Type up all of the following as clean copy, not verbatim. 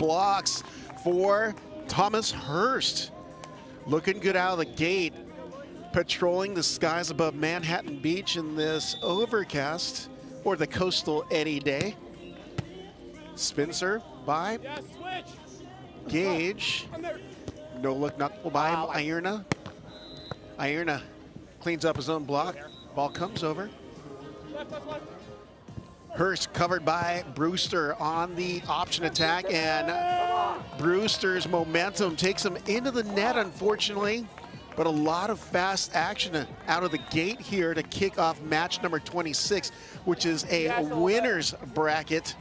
blocks for Thomas Hurst. Looking good out of the gate, patrolling the skies above Manhattan Beach in this overcast or the coastal any day. Spin serve by Gage. No look knuckle by Ierna. Ierna cleans up his own block. Ball comes over. Hurst covered by Brewster on the option attack, and Brewster's momentum takes him into the net, unfortunately. But a lot of fast action out of the gate here to kick off match number 26, which is a winner's bracket.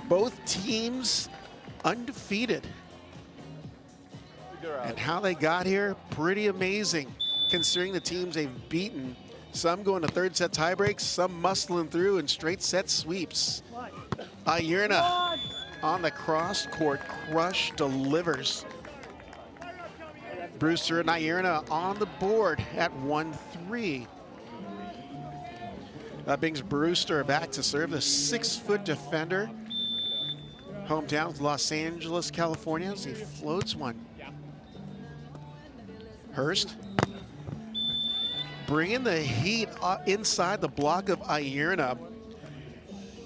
Both teams undefeated. And how they got here, pretty amazing, considering the teams they've beaten. Some going to third set tiebreaks, some muscling through in straight set sweeps. Ierna on the cross court crush delivers. Brewster and Ierna on the board at 1-3. That brings Brewster back to serve, the 6-foot defender. Hometown of Los Angeles, California, as he floats one. Hurst bringing the heat inside the block of Ierna.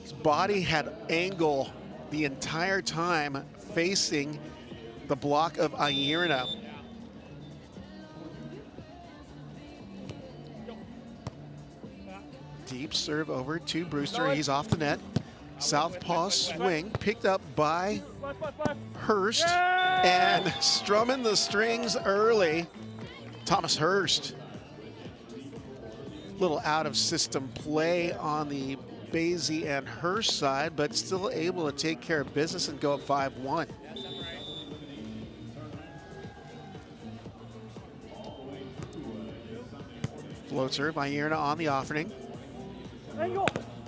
His body had angle the entire time facing the block of Ierna. Deep serve over to Brewster. He's off the net. Southpaw swing picked up by Hurst, and strumming the strings early, Thomas Hurst. Little out of system play on the Basey and Hurst side, but still able to take care of business and go up 5-1. Float serve, Ierna on the offering.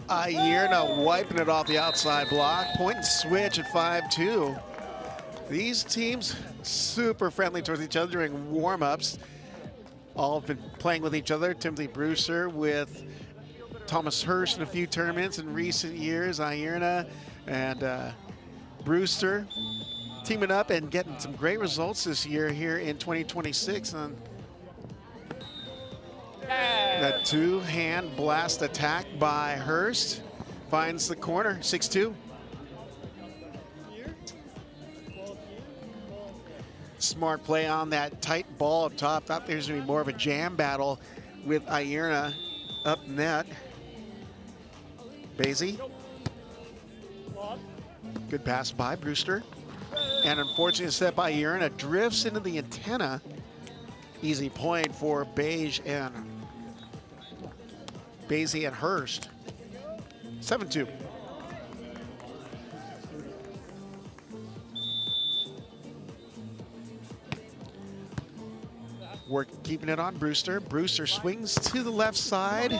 Ierna wiping it off the outside block. Point and switch at 5-2. These teams super friendly towards each other during warm-ups. All have been playing with each other. Timothy Brewster with Thomas Hurst in a few tournaments in recent years. Ierna and Brewster teaming up and getting some great results this year here in 2026. And that two-hand blast attack by Hurst finds the corner, 6-2. Smart play on that tight ball up top. Thought there's gonna be more of a jam battle with Ierna up net. Basey. Good pass by Brewster. And unfortunately, a set by Ierna drifts into the antenna. Easy point for Basey and Hurst. 7-2. Work keeping it on Brewster. Brewster swings to the left side,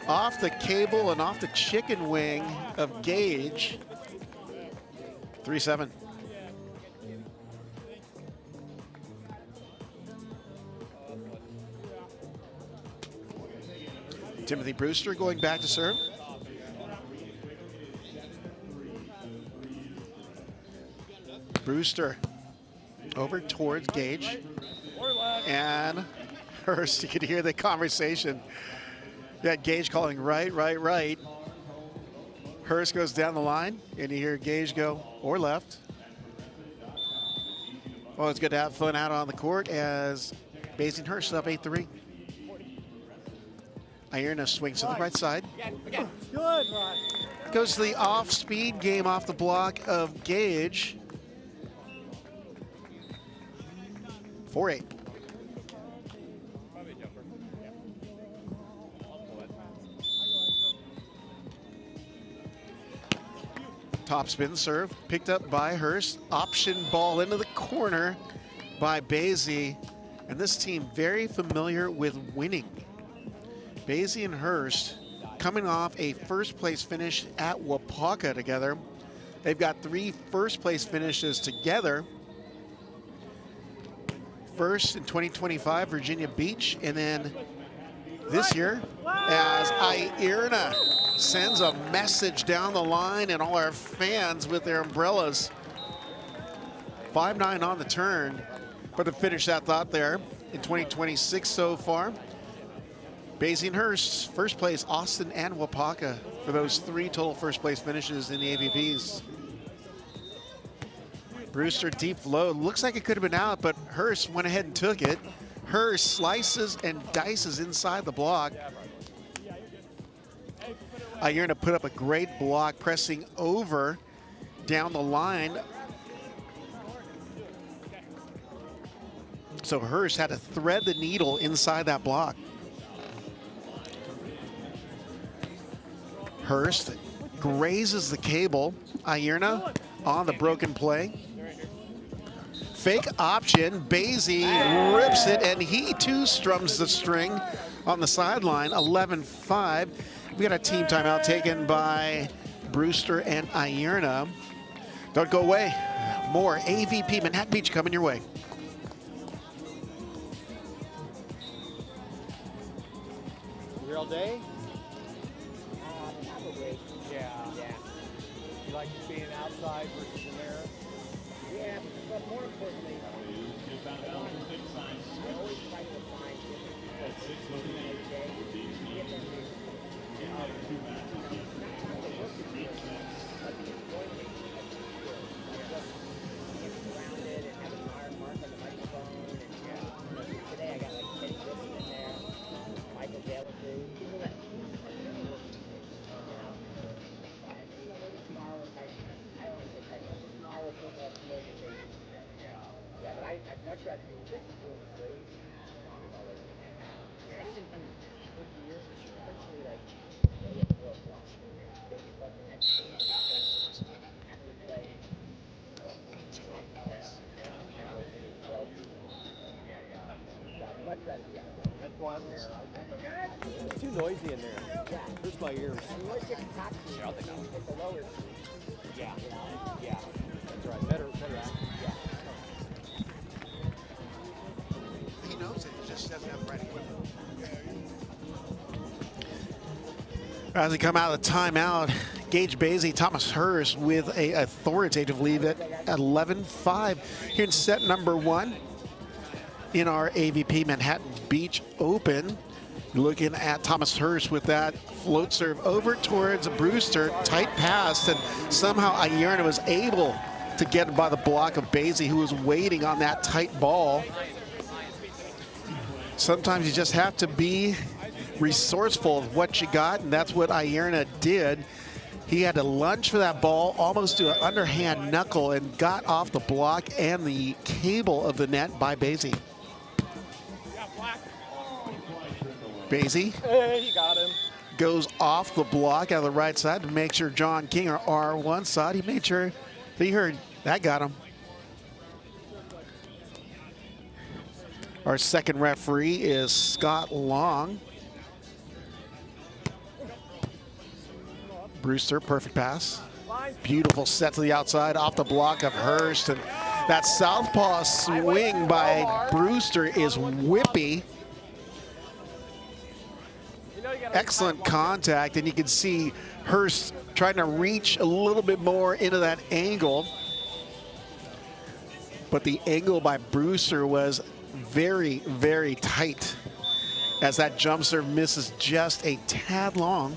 off the cable and off the chicken wing of Gage. 3-7. Timothy Brewster going back to serve. Brewster over towards Gage. And Hurst, you could hear the conversation. Yeah, Gage calling right. Hurst goes down the line, and you hear Gage go, or left. Well, it's good to have fun out on the court as Basey and Hurst up 8-3. Ierna swings to the right side. Good. Goes to the off-speed game off the block of Gage. 4-8. Top spin serve, picked up by Hurst. Option ball into the corner by Basey. And this team very familiar with winning. Basey and Hurst coming off a first place finish at Wapaka together. They've got 3 first place finishes together. First in 2025, Virginia Beach, and then this year as Ierna sends a message down the line, and all our fans with their umbrellas. 5-9 on the turn. But to finish that thought there, in 2026 so far, Basey and Hurst, first place, Austin and Wapaka for those 3 total first place finishes in the AVPs. Brewster deep low, looks like it could have been out, but Hurst went ahead and took it. Hurst slices and dices inside the block. Ierna put up a great block, pressing over down the line. So Hurst had to thread the needle inside that block. Hurst grazes the cable. Ierna on the broken play. Fake option, Basey rips it, and he too strums the string on the sideline. 11-5. We got a team timeout taken by Brewster and Ierna. Don't go away. More AVP Manhattan Beach coming your way. Here all day? Probably. Yeah. You like just being outside versus in there? Yeah, but more importantly, I always try to find today I got like 10 Brooks in there, Michael Taylor too. Yeah, but I'd much rather do this doing the grade. I didn't do 50 years, especially like much rather do that. That's why I'm there. It's too noisy in there. Yeah. Hurts my ears. You always get the top key. Yeah, I'll take that one. It's the lower key. Yeah. Yeah. That's right. Better action. Yeah. He knows it, he just doesn't have the right equipment. As they come out of the timeout, Gage Basey, Thomas Hurst with a authoritative lead at 11-5 here in set number 1 in our AVP Manhattan Beach Open. Looking at Thomas Hurst with that float serve over towards Brewster, tight pass, and somehow Ierna was able to get by the block of Basey, who was waiting on that tight ball. Sometimes you just have to be resourceful of what you got, and that's what Ierna did. He had to lunge for that ball, almost do an underhand knuckle, and got off the block and the cable of the net by Basey. Basey Hey, you got him. goes off the block out of the right side to make sure John King are R1 side. He made sure that he heard that got him. Our second referee is Scott Long. Brewster, perfect pass. Beautiful set to the outside, off the block of Hurst. And that southpaw swing by Brewster is whippy. Excellent contact, and you can see Hurst trying to reach a little bit more into that angle. But the angle by Brewster was very, very tight as that jump serve misses just a tad long.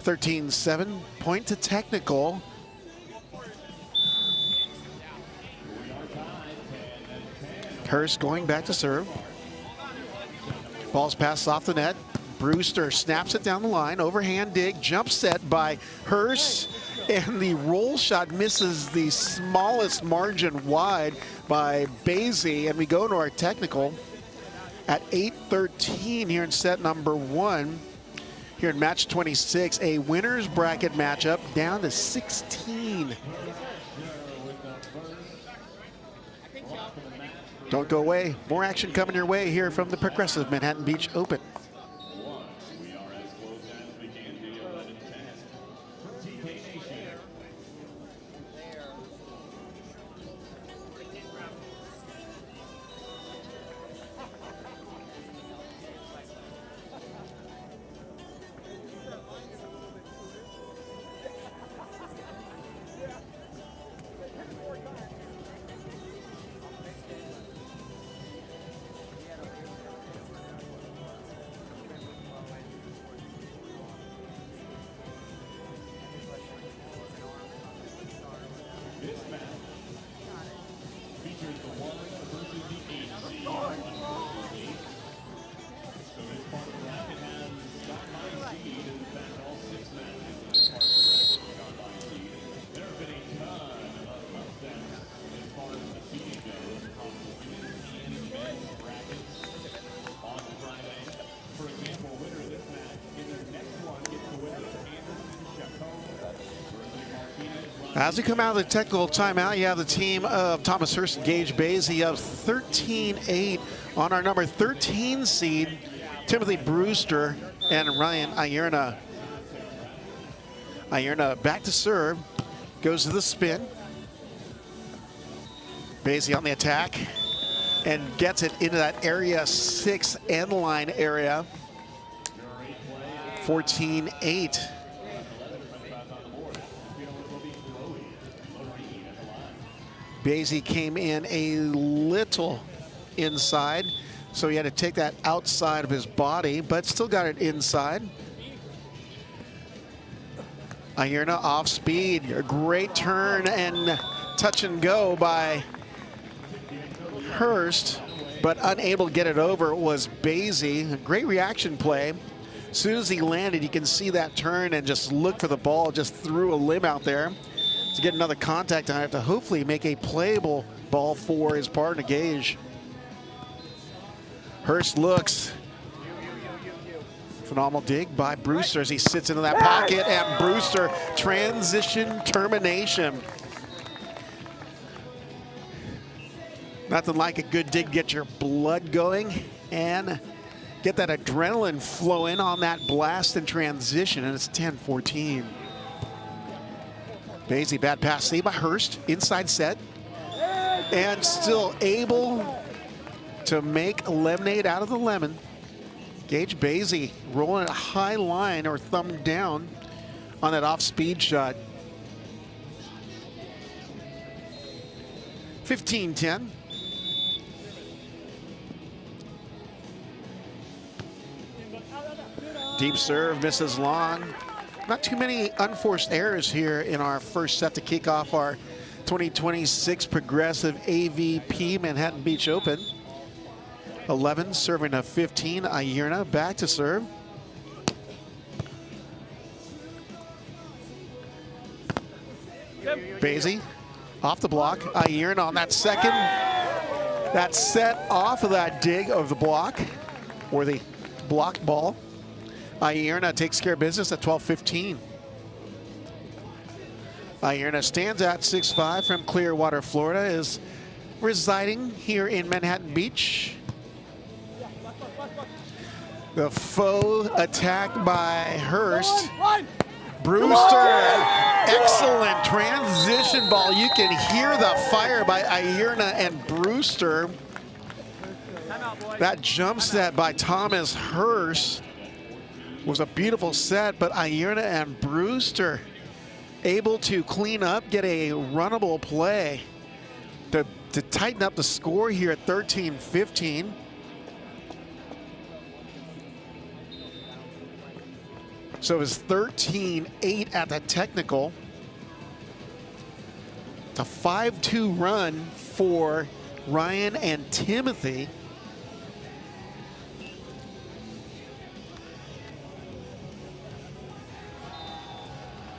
13-7, point to technical. Hurst going back to serve. Ball's passed off the net. Brewster snaps it down the line. Overhand dig, jump set by Hurst. And the roll shot misses the smallest margin wide by Basey. And we go to our technical at 8-13 here in set number 1. Here in match 26, a winner's bracket matchup down to 16. Don't go away. More action coming your way here from the Progressive Manhattan Beach Open. As we come out of the technical timeout, you have the team of Thomas Hurst and Gage Basey of 13-8 on our number 13 seed, Timothy Brewster and Ryan Ierna. Ierna back to serve, goes to the spin. Basey on the attack and gets it into that area 6 end line area. 14-8. Basey came in a little inside, so he had to take that outside of his body, but still got it inside. Ierna off speed, a great turn and touch and go by Hurst, but unable to get it over was Basey. A great reaction play. As soon as he landed, you can see that turn and just look for the ball, just threw a limb out there to get another contact on it to hopefully make a playable ball for his partner, Gage. Hurst looks. Phenomenal dig by Brewster as he sits into that pocket, and Brewster transition termination. Nothing like a good dig, get your blood going and get that adrenaline flowing on that blast and transition, and it's 10-14. Basey, bad pass saved by Hurst, inside set, and still able to make lemonade out of the lemon. Gage Basey rolling a high line or thumb down on that off-speed shot. 15-10. Deep serve, misses long. Not too many unforced errors here in our first set to kick off our 2026 Progressive AVP Manhattan Beach Open. 11 serving a 15. Ierna back to serve. Basey off the block. Ierna on that second. That set off of that dig of the block, or the block ball. Ierna takes care of business at 12-15. Ierna stands at 6'5" from Clearwater, Florida, is residing here in Manhattan Beach. The faux attack by Hurst. Brewster, excellent transition ball. You can hear the fire by Ierna and Brewster. That jump set by Thomas Hurst was a beautiful set, but Ierna and Brewster able to clean up, get a runnable play to tighten up the score here at 13-15. So it was 13-8 at the technical. It's a 5-2 run for Ryan and Timothy.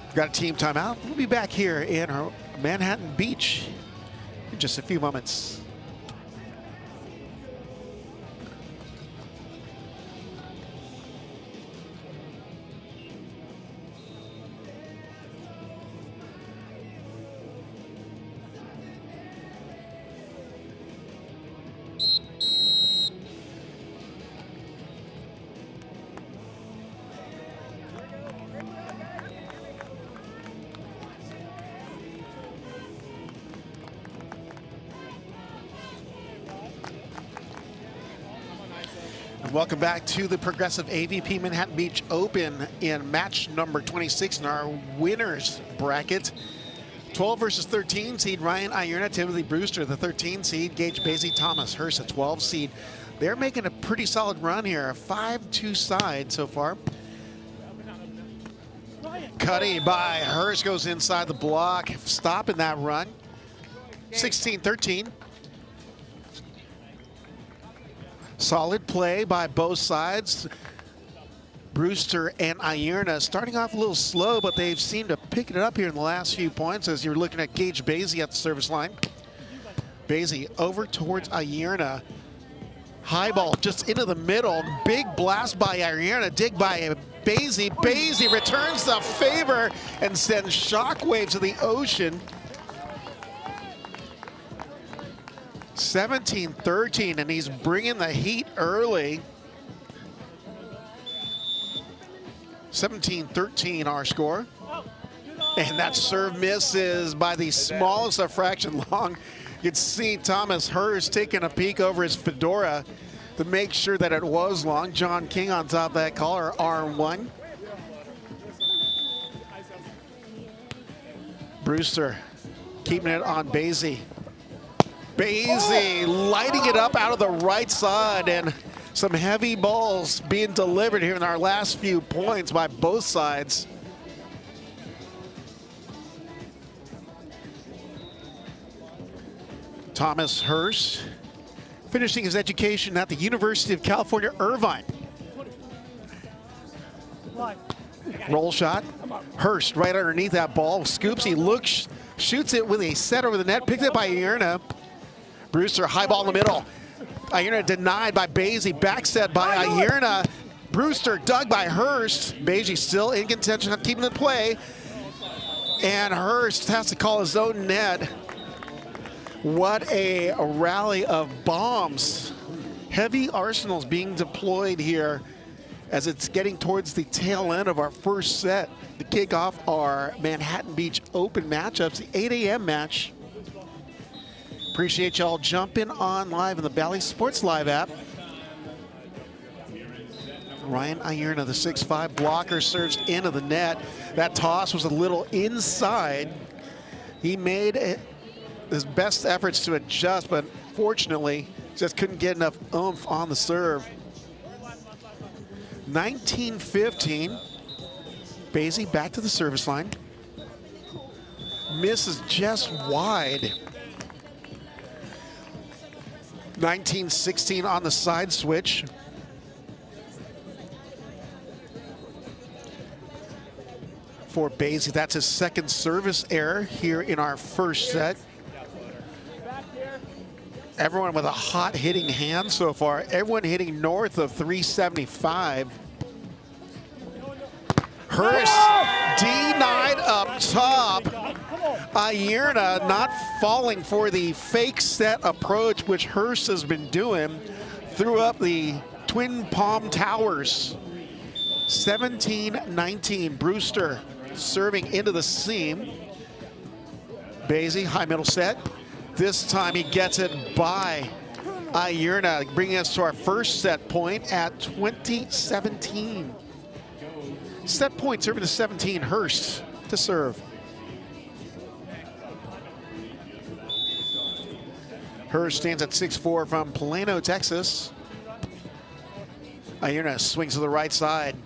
We've got a team timeout. We'll be back here in Manhattan Beach in just a few moments. Welcome back to the Progressive AVP Manhattan Beach Open in match number 26 in our winners bracket. 12 versus 13 seed Ryan Ierna, Timothy Brewster, the 13 seed, Gage Basey, Thomas Hurst, a 12 seed. They're making a pretty solid run here, a 5-2 side so far. Cuddy by Hurst goes inside the block, stopping that run. 16-13. Solid play by both sides. Brewster and Ierna starting off a little slow, but they've seemed to pick it up here in the last few points as you're looking at Gage Basey at the service line. Basey over towards Ierna. High ball just into the middle. Big blast by Ierna, dig by Basey. Basey returns the favor and sends shockwaves to the ocean. 17-13, and he's bringing the heat early. 17-13 our score. And that serve misses by the smallest of fraction long. You can see Thomas Hurst taking a peek over his fedora to make sure that it was long. John King on top of that caller, R1. Brewster keeping it on Basey. Basey lighting it up out of the right side, and some heavy balls being delivered here in our last few points by both sides. Thomas Hurst finishing his education at the University of California, Irvine. Roll shot. Hurst right underneath that ball. Scoops, he looks, shoots it with a set over the net, picked up by Ierna. Brewster, high ball in the middle. Ierna denied by Basey, back set by Ierna. Brewster dug by Hurst. Basey still in contention, keeping the play. And Hurst has to call his own net. What a rally of bombs. Heavy arsenals being deployed here as it's getting towards the tail end of our first set to kick off our Manhattan Beach Open matchups, the 8 a.m. match. Appreciate y'all jumping on live in the Bally Sports Live app. Ryan Ierna, the 6'5" blocker, serves into the net. That toss was a little inside. He made his best efforts to adjust, but fortunately, just couldn't get enough oomph on the serve. 19-15. Basey back to the service line. Misses just wide. 19-16 on the side switch. For Basey, that's his second service error here in our first set. Everyone with a hot hitting hand so far. Everyone hitting north of 375. Hurst denied up top. Ierna not falling for the fake set approach, which Hurst has been doing. Threw up the twin palm towers. 17-19. Brewster serving into the seam. Basey, high middle set. This time he gets it by Ierna, bringing us to our first set point at 20-17. Set point serving to 17, Hurst to serve. Hurst stands at 6'4" from Plano, Texas. Ierna swings to the right side.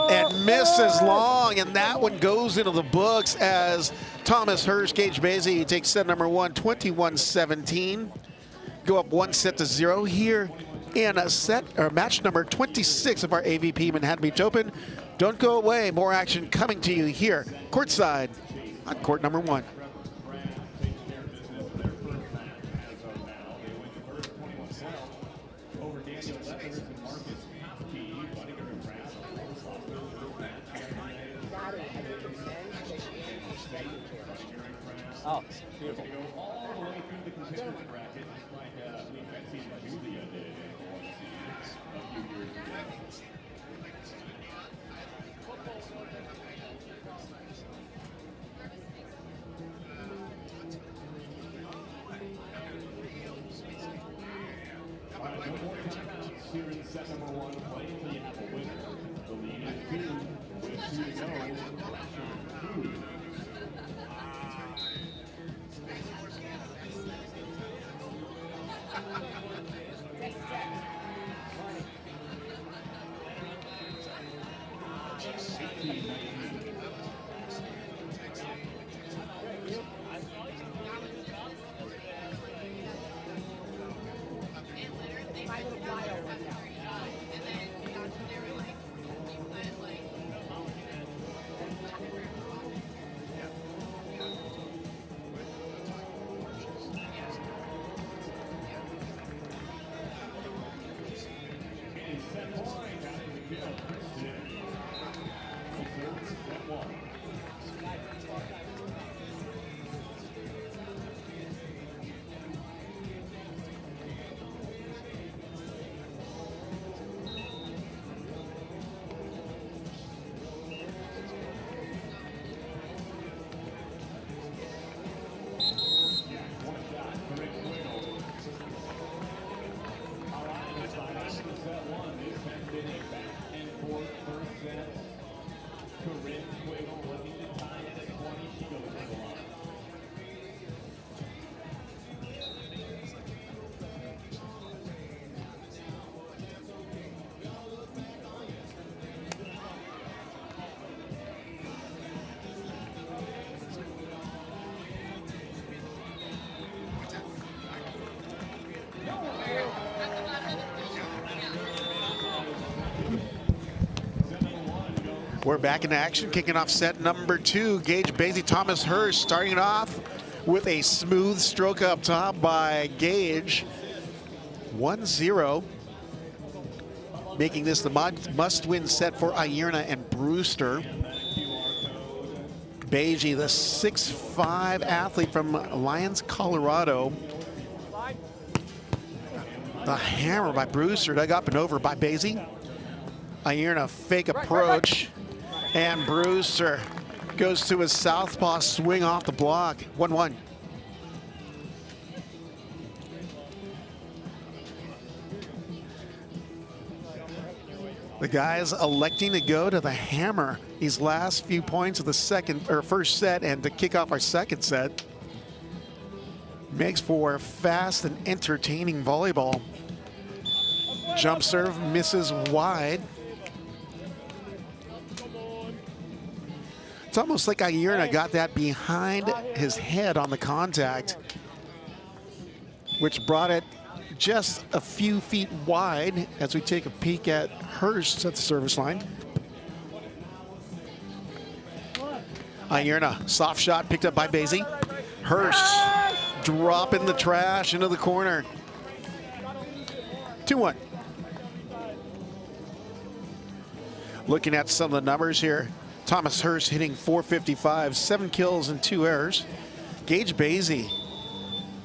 And misses long, and that one goes into the books as Thomas Hurst, Gage Basey takes set number one, 21-17. Go up 1-0 here in a set or match number 26 of our AVP Manhattan Beach Open. Don't go away, more action coming to you here courtside on court number one. Oh, beautiful. Here in set number one, playing for the Apple winner. The lead is 2 with 2 to go. We're back in action, kicking off set number 2. Gage, Basey, Thomas, Hurst starting it off with a smooth stroke up top by Gage. 1-0. Making this the must-win set for Ierna and Brewster. Basey, the 6'5" athlete from Lyons, Colorado. The hammer by Brewster, dug up and over by Basey. Ierna fake approach, and Brewster goes to his southpaw swing off the block. 1-1. The guys electing to go to the hammer these last few points of the first set and to kick off our second set. Makes for fast and entertaining volleyball. Jump serve misses wide. It's almost like Ierna got that behind his head on the contact, which brought it just a few feet wide as we take a peek at Hurst at the service line. Ierna, soft shot picked up by Basey. Hurst dropping the trash into the corner. 2-1. Looking at some of the numbers here. Thomas Hurst hitting .455, 7 kills and 2 errors. Gage Basey,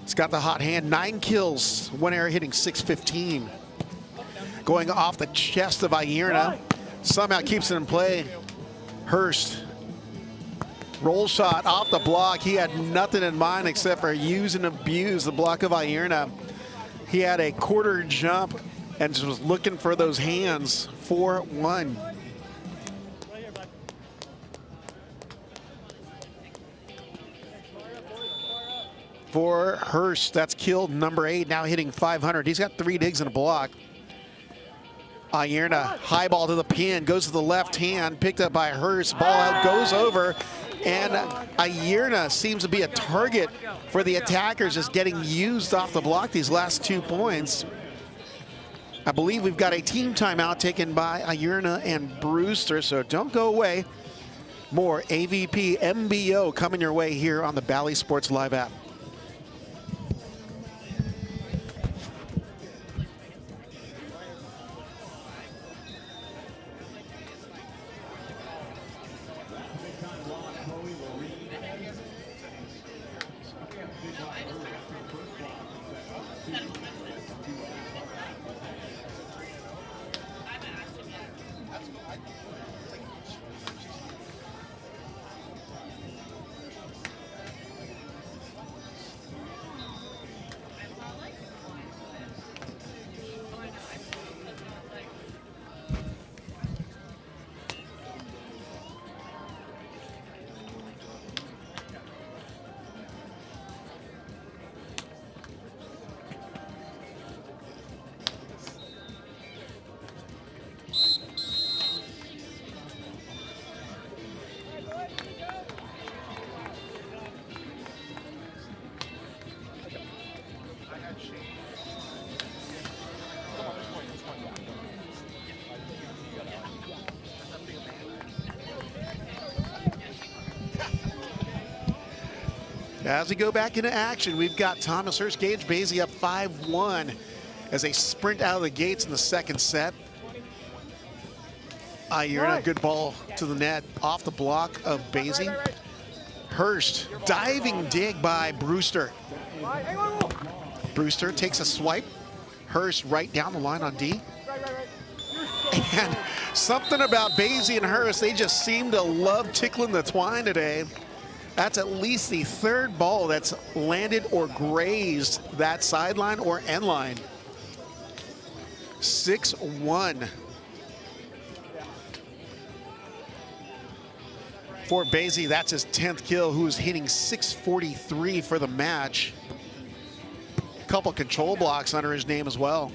he's got the hot hand, 9 kills, 1 error, hitting .615. Going off the chest of Ierna, somehow keeps it in play. Hurst, roll shot off the block. He had nothing in mind except for use and abuse the block of Ierna. He had a quarter jump and just was looking for those hands. 4-1. For Hurst, that's kill number 8, now hitting .500. He's got 3 digs in a block. Ierna, high ball to the pin, goes to the left hand, picked up by Hurst. Ball out, goes over, and Ierna seems to be a target for the attackers, just getting used off the block these last 2 points. I believe we've got a team timeout taken by Ierna and Brewster, so don't go away. More AVP MBO coming your way here on the Bally Sports Live app. As we go back into action, we've got Thomas Hurst, Gage Basey up 5-1 as they sprint out of the gates in the second set. Ierna, good ball to the net off the block of Basey. Hurst, diving dig by Brewster. Brewster takes a swipe. Hurst right down the line on D. And something about Basey and Hurst, they just seem to love tickling the twine today. That's at least the 3rd ball that's landed or grazed that sideline or end line. 6-1. For Basey, that's his 10th kill, who's hitting .643 for the match. A couple control blocks under his name as well.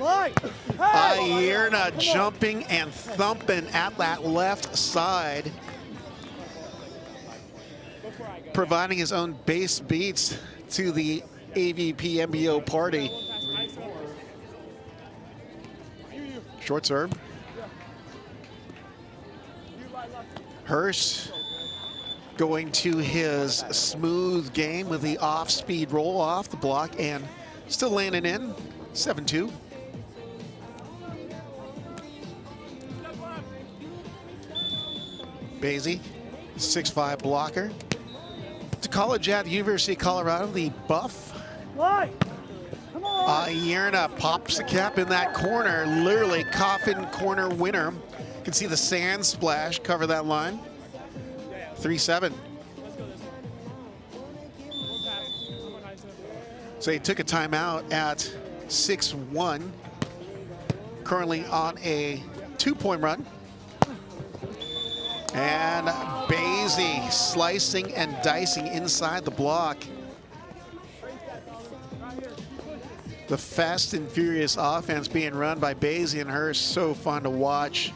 Ierna jumping and thumping at that left side, providing his own bass beats to the AVP MBO party. Short serve. Hurst going to his smooth game with the off-speed roll off the block and still landing in 7-2. Basey, 6'5" blocker. To college at the University of Colorado, the buff. Ierna pops the cap in that corner, literally coffin corner winner. You can see the sand splash cover that line. 3-7. So he took a timeout at 6-1. Currently on a 2-point run. And Basey slicing and dicing inside the block. The fast and furious offense being run by Basey and Hurst, so fun to watch.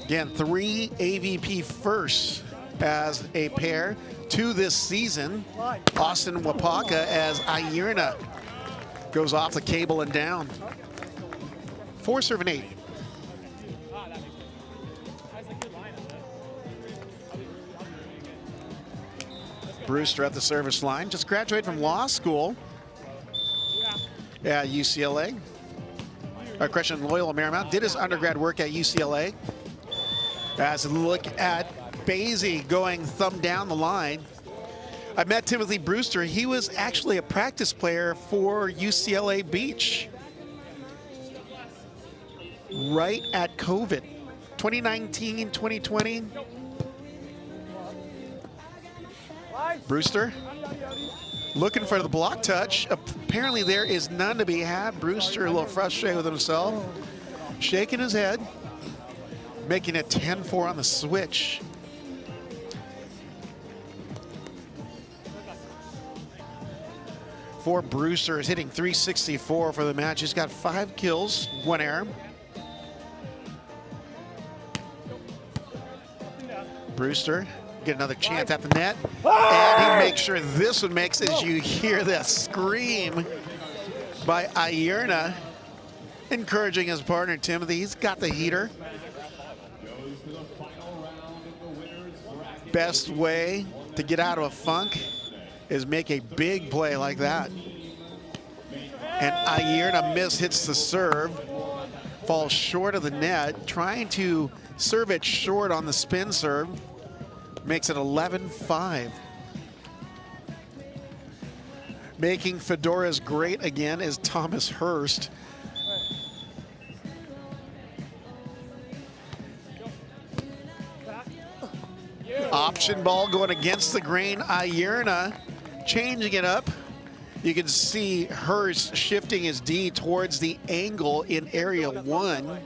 Again, 3 AVP firsts as a pair, 2 this season. Austin Wapaka as Ierna goes off the cable and down. 4 serving 8. Brewster at the service line, just graduated from law school at UCLA. Correction, Loyola Marymount. Did his undergrad work at UCLA. As a look at Basey going thumb down the line. I met Timothy Brewster. He was actually a practice player for UCLA Beach right at COVID. 2019, 2020. Brewster looking for the block touch. Apparently there is none to be had. Brewster a little frustrated with himself. Shaking his head. Making it 10-4 on the switch. For Brewster is hitting .364 for the match. He's got 5 kills, 1 error. Brewster get another chance at the net. And he makes sure this one makes as you hear this scream by Ierna, encouraging his partner Timothy. He's got the heater. Best way to get out of a funk is make a big play like that. And Ierna hits the serve, falls short of the net, trying to serve it short on the spin serve. Makes it 11-5. Making fedoras great again is Thomas Hurst. Option ball going against the grain. Ierna changing it up. You can see Hurst shifting his D towards the angle in area 1.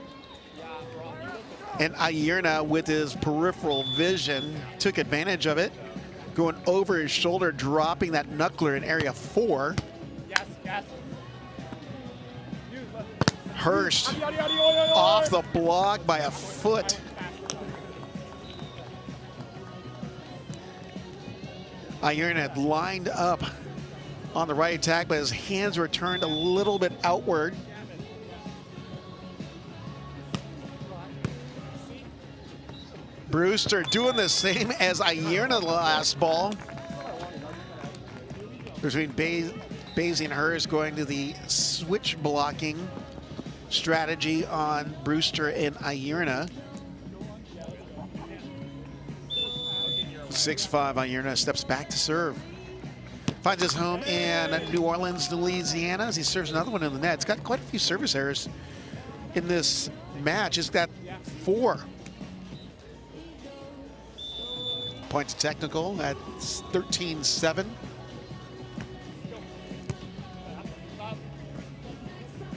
And Ierna, with his peripheral vision, took advantage of it, going over his shoulder, dropping that knuckler in area 4. Hurst off the block by a foot. Ierna had lined up on the right attack, but his hands were turned a little bit outward. Brewster doing the same as Ierna the last ball. Between Basey and Hurst going to the switch blocking strategy on Brewster and Ierna. 6'5" Ierna steps back to serve. Finds his home in New Orleans, Louisiana, as he serves another one in the net. It's got quite a few service errors in this match. It's got 4. Points technical at 13-7.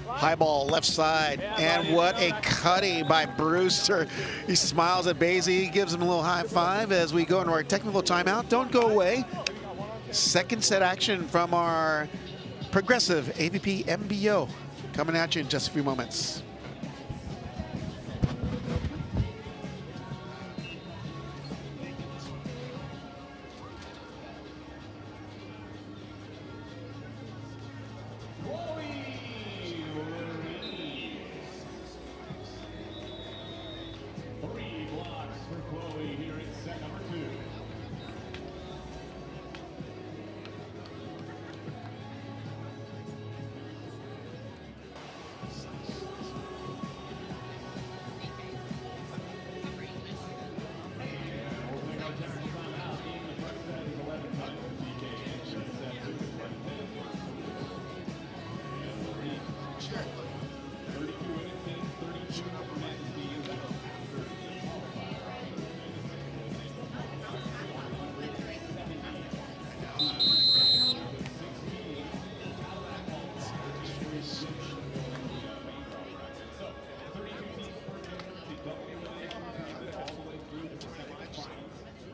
High ball left side, and what a cutting by Brewster. He smiles at Basey, gives him a little high five as we go into our technical timeout. Don't go away. Second set action from our progressive AVP MBO coming at you in just a few moments.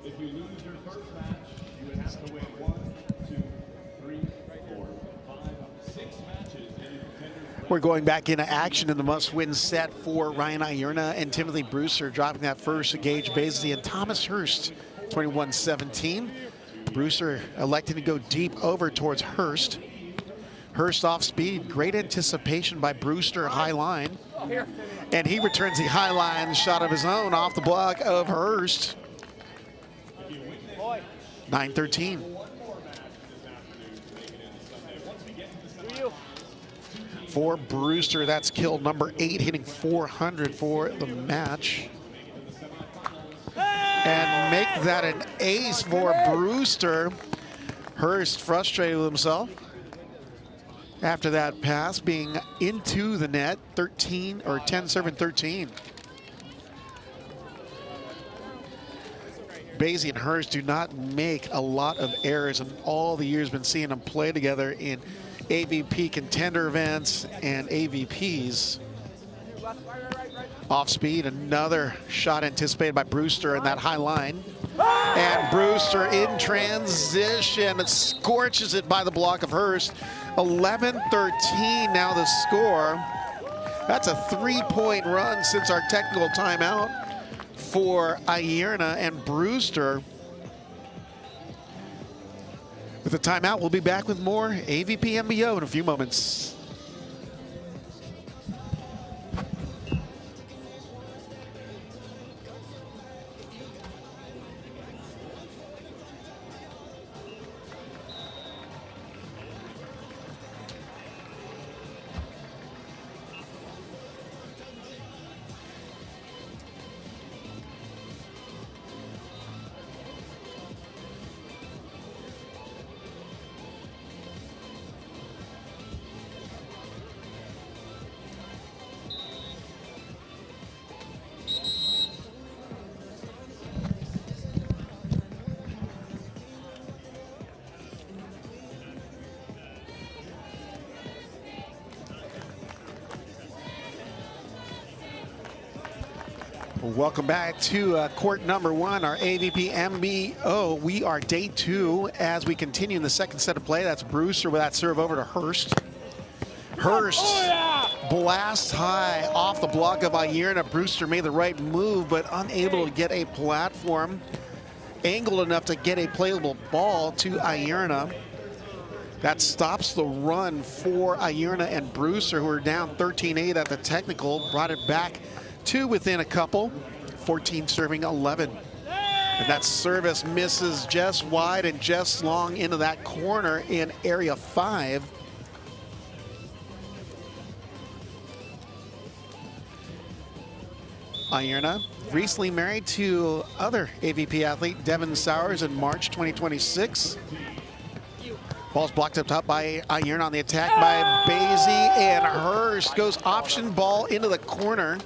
If you lose your first match, you would have to win 1, 2, 3, 4, 5, 6 matches in your contenders. We're going back into action in the must-win set for Ryan Ierna and Timothy Brewster, dropping that first to Gage Basey and Thomas Hurst, 21-17. Brewster electing to go deep over towards Hurst. Hurst off speed, great anticipation by Brewster, high line. And he returns the high line shot of his own off the block of Hurst. 9-13. For Brewster, that's kill number 8, hitting 400 for the match. And make that an ace for Brewster. Hurst frustrated with himself after that pass being into the net. 13 or 10 serving 13. Basey and Hurst do not make a lot of errors in all the years been seeing them play together in AVP contender events and AVPs. Off speed, another shot anticipated by Brewster in that high line. And Brewster in transition, scorches it by the block of Hurst. 11-13 now the score. That's a 3-point run since our technical timeout for Ierna and Brewster. With the timeout, we'll be back with more AVP MBO in a few moments. Welcome back to court number 1, our AVP MBO. We are day 2 as we continue in the second set of play. That's Brewster with that serve over to Hurst. Hurst blasts high off the block of Ierna. Brewster made the right move, but unable to get a platform. Angled enough to get a playable ball to Ierna. That stops the run for Ierna and Brewster, who are down 13-8 at the technical. Brought it back to within a couple, 14 serving 11. And that service misses just wide and just long into that corner in area 5. Ierna, recently married to other AVP athlete Devin Sowers in March 2026. Ball's blocked up top by Ierna on the attack by Basey, and Hurst goes option ball into the corner.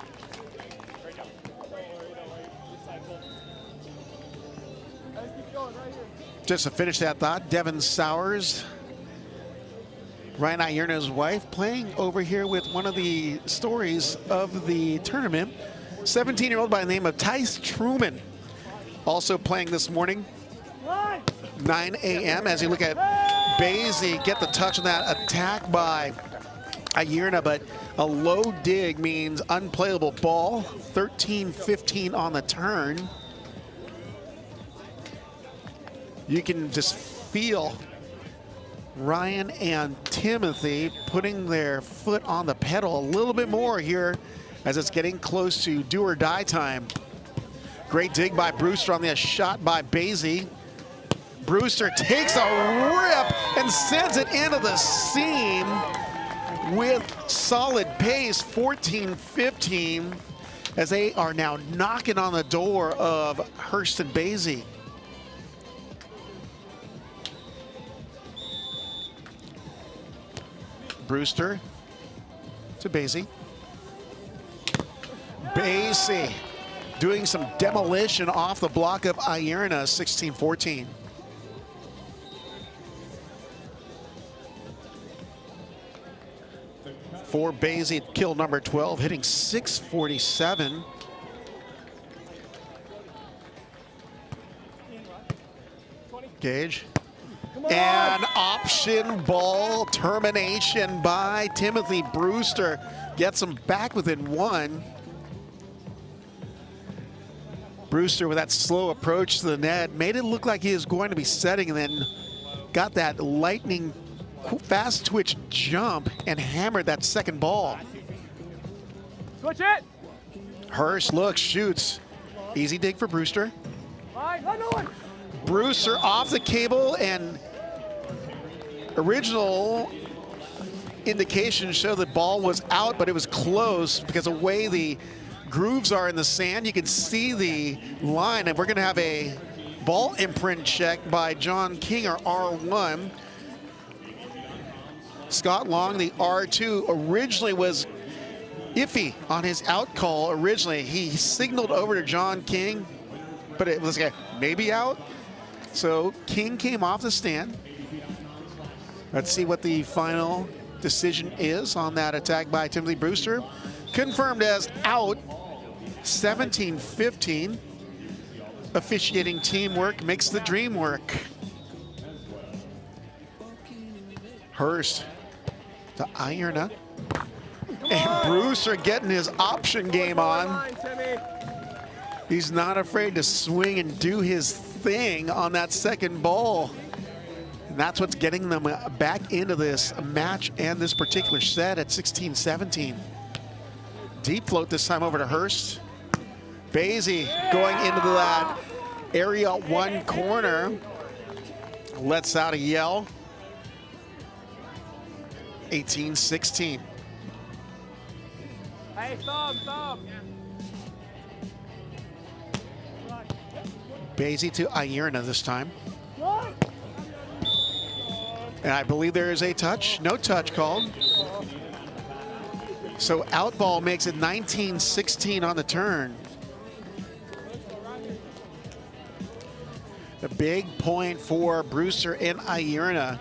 Just to finish that thought, Devin Sowers, Ryan Ierna's wife, playing over here with one of the stories of the tournament. 17-year-old by the name of Tice Truman, also playing this morning, 9 a.m. As you look at Basey get the touch on that attack by Ierna, but a low dig means unplayable ball. 13-15 on the turn. You can just feel Ryan and Timothy putting their foot on the pedal a little bit more here as it's getting close to do or die time. Great dig by Brewster on the shot by Basey. Brewster takes a rip and sends it into the seam with solid pace, 14-15, as they are now knocking on the door of Hurst and Basey. Brewster to Basey. Basey doing some demolition off the block of Ierna, 16-14. For Basey, kill number 12, hitting 647. Gage. And option ball termination by Timothy Brewster. Gets him back within one. Brewster with that slow approach to the net made it look like he was going to be setting, and then got that lightning fast twitch jump and hammered that second ball. Switch it. Hurst looks, shoots. Easy dig for Brewster. One. Brewster off the cable, and original indication showed the ball was out, but it was close because of the way the grooves are in the sand. You can see the line, and we're gonna have a ball imprint check by John King, our R1. Scott Long, the R2, originally was iffy on his out call originally. He signaled over to John King, but it was maybe out. So King came off the stand. Let's see what the final decision is on that attack by Timothy Brewster. Confirmed as out, 17-15. Officiating teamwork makes the dream work. Hurst to Ierna. And Brewster getting his option game on. He's not afraid to swing and do his thing on that second ball. And that's what's getting them back into this match and this particular set at 16-17. Deep float this time over to Hurst. Basey going into that area one corner. Lets out a yell. 18-16. Hey, stop. Basey to Ierna this time. And I believe there is a touch. No touch called. So out ball makes it 19-16 on the turn. The big point for Brewster and Ierna.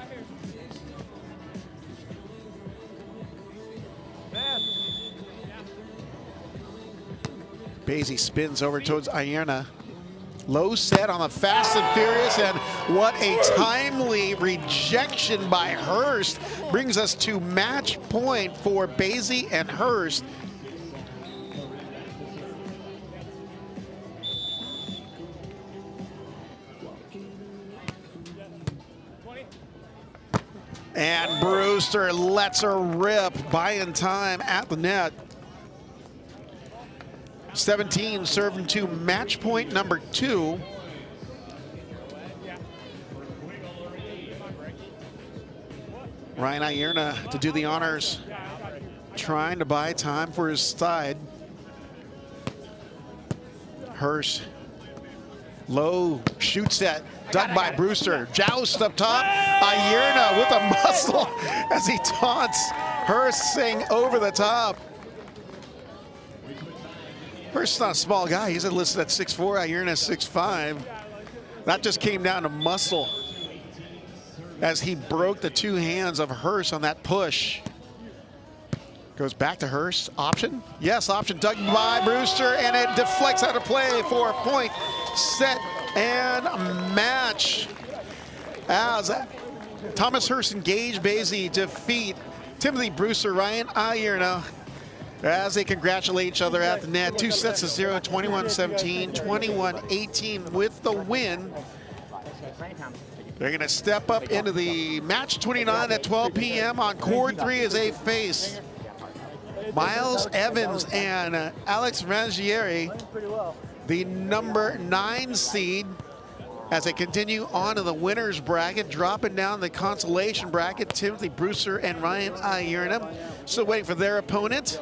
Basey spins over towards Ierna. Low set on the fast and furious, and what a timely rejection by Hurst. Brings us to match point for Basey and Hurst. And Brewster lets her rip, buying time at the net. 17 serving to match point number 2. Ryan Ierna to do the honors, trying to buy time for his side. Hurst, low shoot set, dug by Brewster. Joust up top, Ierna with a muscle as he taunts Hurst, saying over the top. Hurst's not a small guy. He's listed at 6'4", Ierna 6'5". That just came down to muscle as he broke the two hands of Hurst on that push. Goes back to Hurst. Option? Yes, option dug by Brewster, and it deflects out of play for a point, set, and match. As Thomas Hurst and Gage Basey defeat Timothy Brewster, Ryan Ierna, as they congratulate each other at the net. 2 sets to 0, 21-17, 21-18 with the win. They're going to step up into the match 29 at 12 p.m. on Court 3 as they face Miles Evans and Alex Rangieri, the number 9 seed, as they continue on to the winner's bracket, dropping down the consolation bracket. Timothy Brewster and Ryan Ierna still waiting for their opponent.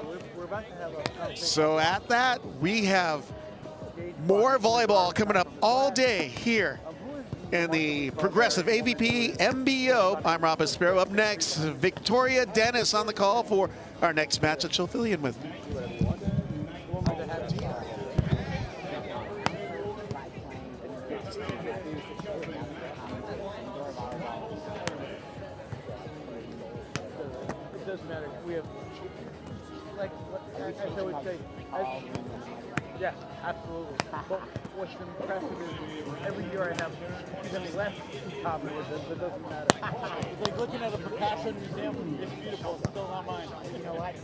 So at that, we have more volleyball coming up all day here in the Progressive AVP MBO. I'm Rob Espero. Up next, Victoria Dennis on the call for our next match that she'll fill you in with. It doesn't matter. We have, like, as I would say, yeah, absolutely. what's impressive is every year I have even less top awards, but it doesn't matter. It's like looking at a Picasso museum. It's beautiful. It's still not mine. You know what?